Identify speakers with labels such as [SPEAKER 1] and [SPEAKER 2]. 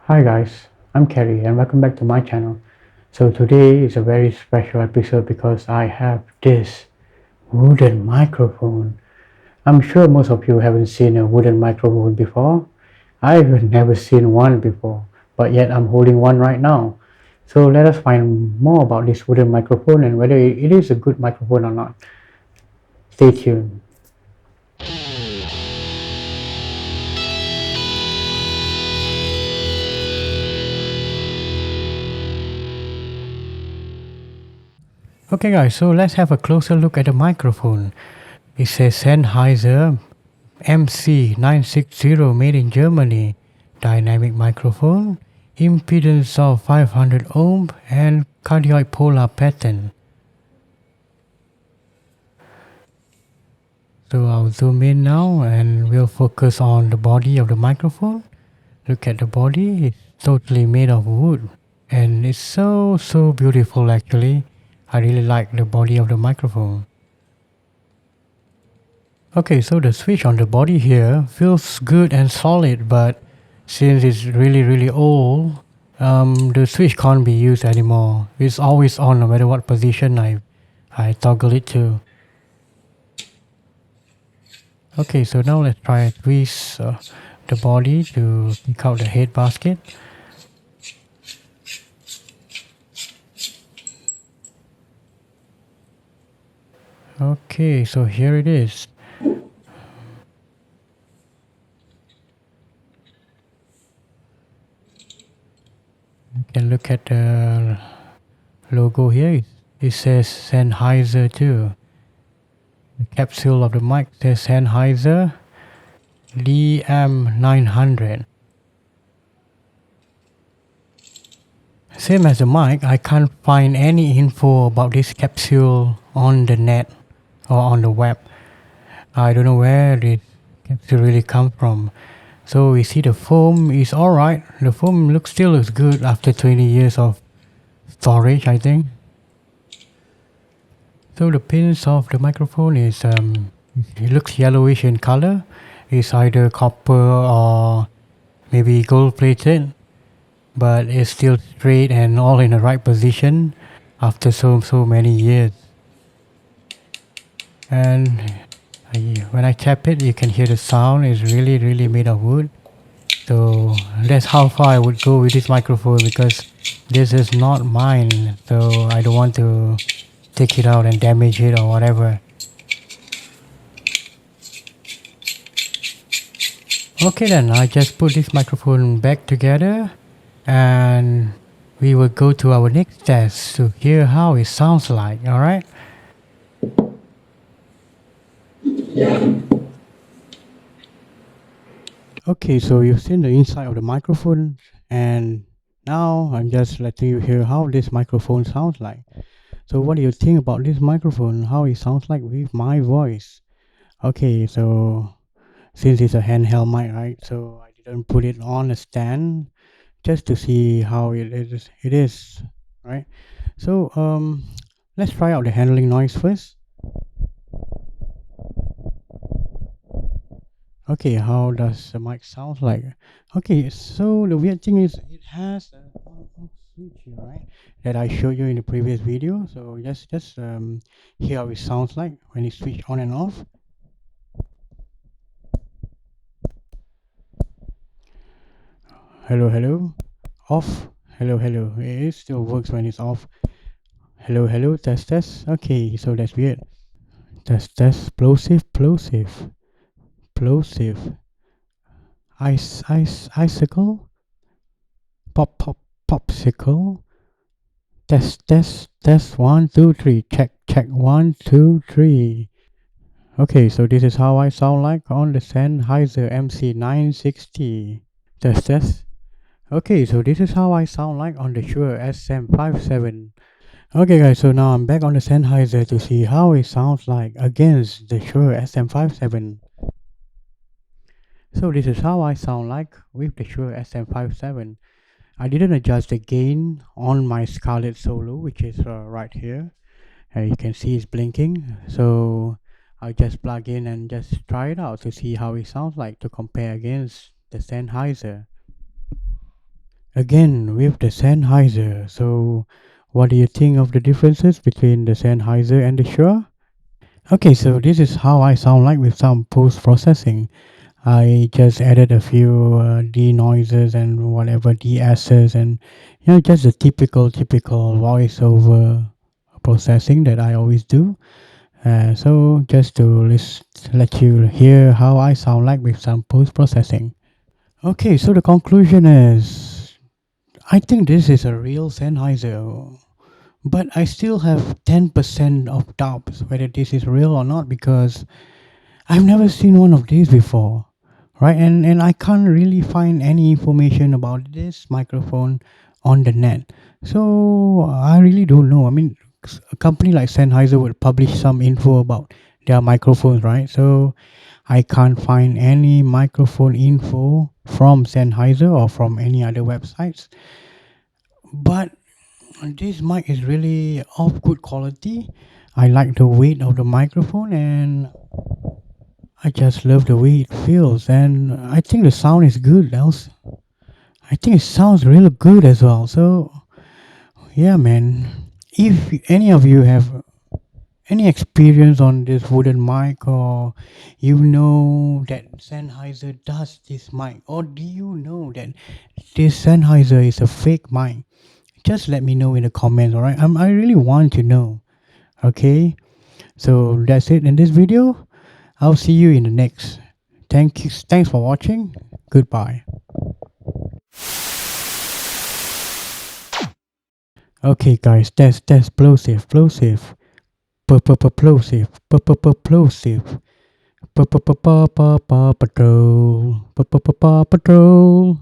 [SPEAKER 1] Hi guys, I'm Kerry and welcome back to my channel. So today is a very special episode because I have this wooden microphone. I'm sure most of you haven't seen a wooden microphone before. I've never seen one before, but yet I'm holding one right now. So let us find more about this wooden microphone and whether it is a good microphone or not. Stay tuned. Okay guys, so let's have a closer look at the microphone. It says Sennheiser MC960 made in Germany. Dynamic microphone, impedance of 500 ohm and cardioid polar pattern. So I'll zoom in now and we'll focus on the body of the microphone. Look at the body, it's totally made of wood and it's so beautiful actually. I really like the body of the microphone. Okay, so the switch on the body here feels good and solid, but since it's really old, the switch can't be used anymore. It's always on no matter what position I toggle it to. Okay, so now let's try and twist the body to take out the head basket. Okay, so here it is. You can look at the logo here. It says Sennheiser too. The capsule of the mic says Sennheiser DM900. Same as the mic, I can't find any info about this capsule on the net or on the web. I don't know where this capsule really comes from. So we see the foam is alright. The foam still looks good after 20 years of storage, I think. So the pins of the microphone is it looks yellowish in color. It's either copper or maybe gold plated, but it's still straight and all in the right position after so many years. And when I tap it, you can hear the sound. It's really made of wood. So that's how far I would go with this microphone because this is not mine. So I don't want to take it out and damage it or whatever. Okay then, I just put this microphone back together and we will go to our next test to hear how it sounds like, alright? Okay, so you've seen the inside of the microphone and now I'm just letting you hear how this microphone sounds like. So what do you think about this microphone, how it sounds like with my voice? Okay, so since it's a handheld mic, right, so I didn't put it on a stand just to see how it is, right? So let's try out the handling noise first. Okay, how does the mic sound like? Okay, so the weird thing is it has a on-off switch here, right? That I showed you in the previous video. So just hear how it sounds like when it's switched on and off. Hello, hello, off. Hello, hello. It still works when it's off. Hello, hello, test, test. Okay, so that's weird. Test, test, plosive, plosive, plosive. Icicle, pop, pop, popsicle. Test, test, test. 1, 2, 3. Check, check. 1, 2, 3. Okay, so this is how I sound like on the Sennheiser MC960. Test, test. Okay, so this is how I sound like on the Shure SM57. Okay guys, so now I'm back on the Sennheiser to see how it sounds like against the Shure SM57. So this is how I sound like with the Shure SM57. I didn't adjust the gain on my Scarlett Solo, which is right here. You can see it's blinking. So I'll just plug in and just try it out to see how it sounds like to compare against the Sennheiser. again with the Sennheiser. So what do you think of the differences between the Sennheiser and the Shure? Okay, so this is how I sound like with some post processing. I just added a few D noises and whatever DSs, and just the typical voiceover processing that I always do. So just to let you hear how I sound like with some post processing. Okay, so the conclusion is I think this is a real Sennheiser, but I still have 10% of doubts whether this is real or not because I've never seen one of these before, right? And I can't really find any information about this microphone on the net. So I really don't know. I mean, a company like Sennheiser would publish some info about their microphones, right? So I can't find any microphone info from Sennheiser or from any other websites. But this mic is really of good quality. I like the weight of the microphone and I just love the way it feels, and I think the sound is good. Also, I think it sounds really good as well. So, yeah, man. If any of you have any experience on this wooden mic, or you know that Sennheiser does this mic, or do you know that this Sennheiser is a fake mic, just let me know in the comments. All right, I really want to know. Okay, so that's it in this video. I'll see you in the next. Thanks for watching. Goodbye. Okay, guys, that's plosive, plosive, plosive, plosive, patrol, patrol.